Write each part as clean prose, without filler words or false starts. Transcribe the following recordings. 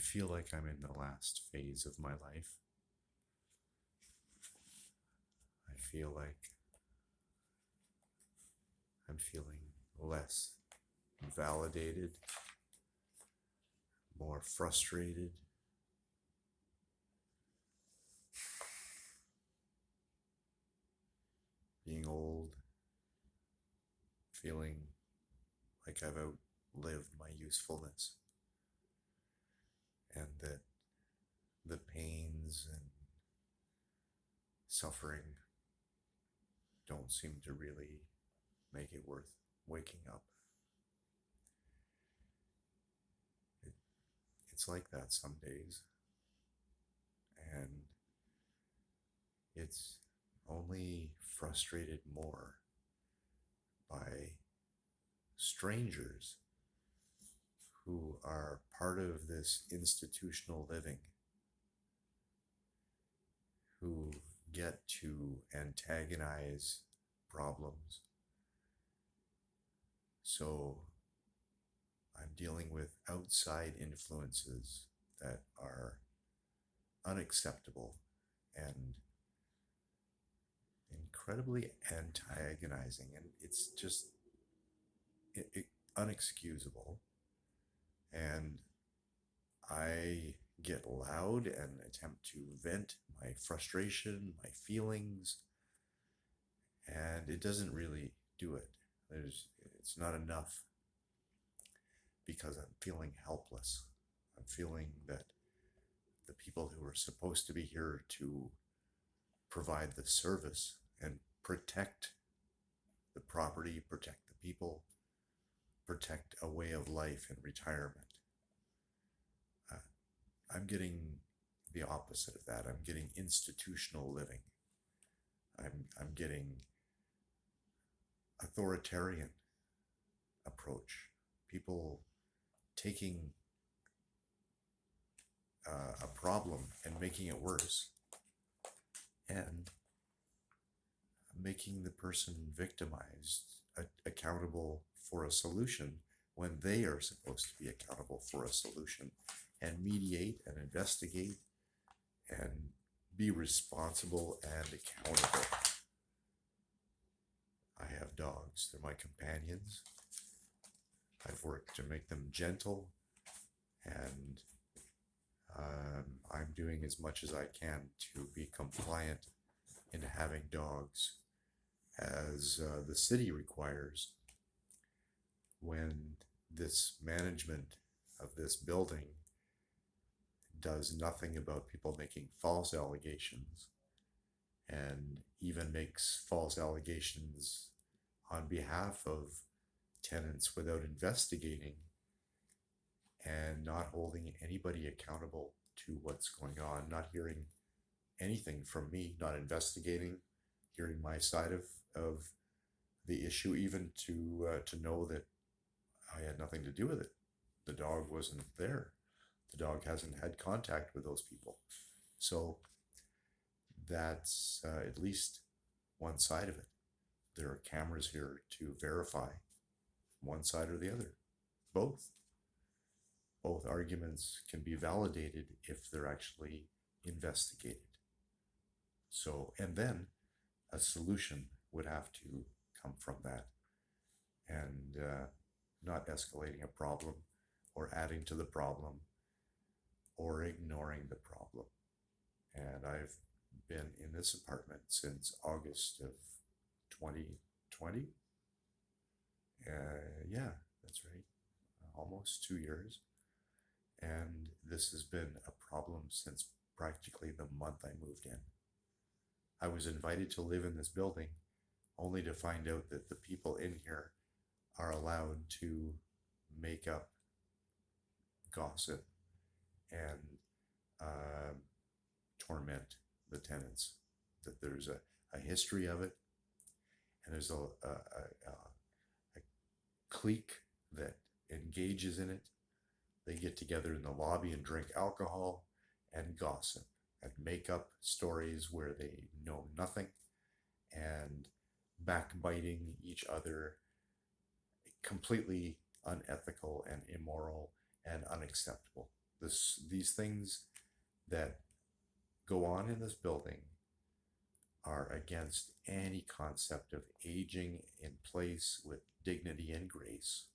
feel like I'm in the last phase of my life. I feel like I'm feeling less validated, more frustrated, being old, feeling like I've outlived my usefulness, and that the pains and suffering don't seem to really make it worth waking up. It, it's like that some days, and it's only frustrated more by strangers who are part of this institutional living, who get to antagonize problems. So I'm dealing with outside influences that are unacceptable and incredibly antagonizing, and it's just unexcusable. And I get loud and attempt to vent my frustration, my feelings, and it doesn't really do it. It's not enough because I'm feeling helpless. I'm feeling that the people who are supposed to be here to provide the service and protect the property, protect the people, protect a way of life in retirement. Uh, I'm getting the opposite of that. I'm getting institutional living. I'm getting authoritarian approach. People taking a problem and making it worse, and making the person victimized accountable for a solution when they are supposed to be accountable for a solution and mediate and investigate and be responsible and accountable. I have dogs, they're my companions. I've worked to make them gentle, and I'm doing as much as I can to be compliant in having dogs as the city requires. When this management of this building does nothing about people making false allegations, and even makes false allegations on behalf of tenants without investigating and not holding anybody accountable to what's going on, not hearing anything from me, not investigating, hearing my side of the issue, even to know that I had nothing to do with it. The dog wasn't there. The dog hasn't had contact with those people. So that's at least one side of it. There are cameras here to verify one side or the other. Both. Both arguments can be validated if they're actually investigated. So, and then a solution would have to come from that, and not escalating a problem or adding to the problem or ignoring the problem. And I've been in this apartment since August of 2020. Yeah, that's right. Almost 2 years. And this has been a problem since practically the month I moved in. I was invited to live in this building only to find out that the people in here are allowed to make up gossip and torment the tenants. That there's a history of it, and there's a clique that engages in it. They get together in the lobby and drink alcohol and gossip and make up stories where they know nothing, and backbiting each other, completely unethical and immoral and unacceptable. these things that go on in this building are against any concept of aging in place with dignity and grace.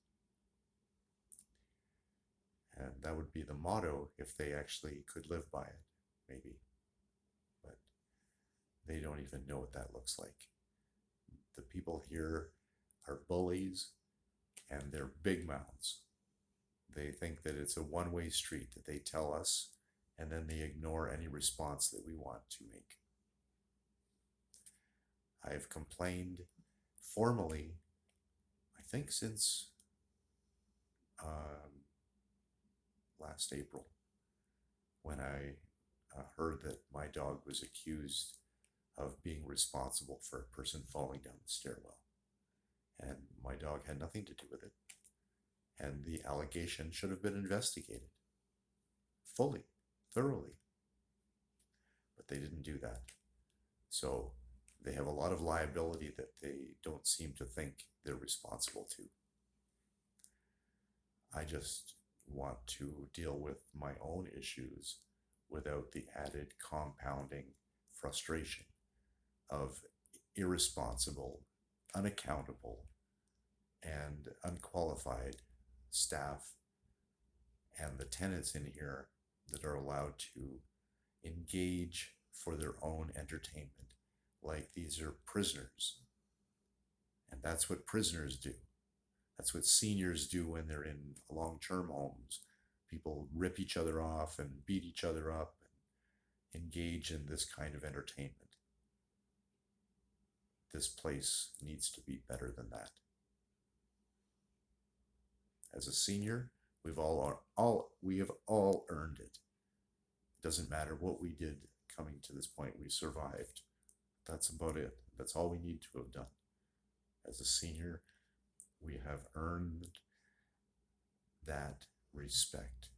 And that would be the motto if they actually could live by it, maybe. But they don't even know what that looks like. The people here are bullies and they're big mouths. They think that it's a one-way street that they tell us, and then they ignore any response that we want to make. I've complained formally, I think since last April, when I heard that my dog was accused of being responsible for a person falling down the stairwell. And my dog had nothing to do with it. And the allegation should have been investigated fully, thoroughly. But they didn't do that. So they have a lot of liability that they don't seem to think they're responsible to. I just want to deal with my own issues without the added compounding frustration of irresponsible, unaccountable, and unqualified staff and the tenants in here that are allowed to engage for their own entertainment. Like these are prisoners. And that's what prisoners do. That's what seniors do when they're in long-term homes. People rip each other off and beat each other up and engage in this kind of entertainment. This place needs to be better than that. As a senior, we have all earned it. It doesn't matter what we did coming to this point, we survived. That's about it. That's all we need to have done. As a senior, we have earned that respect.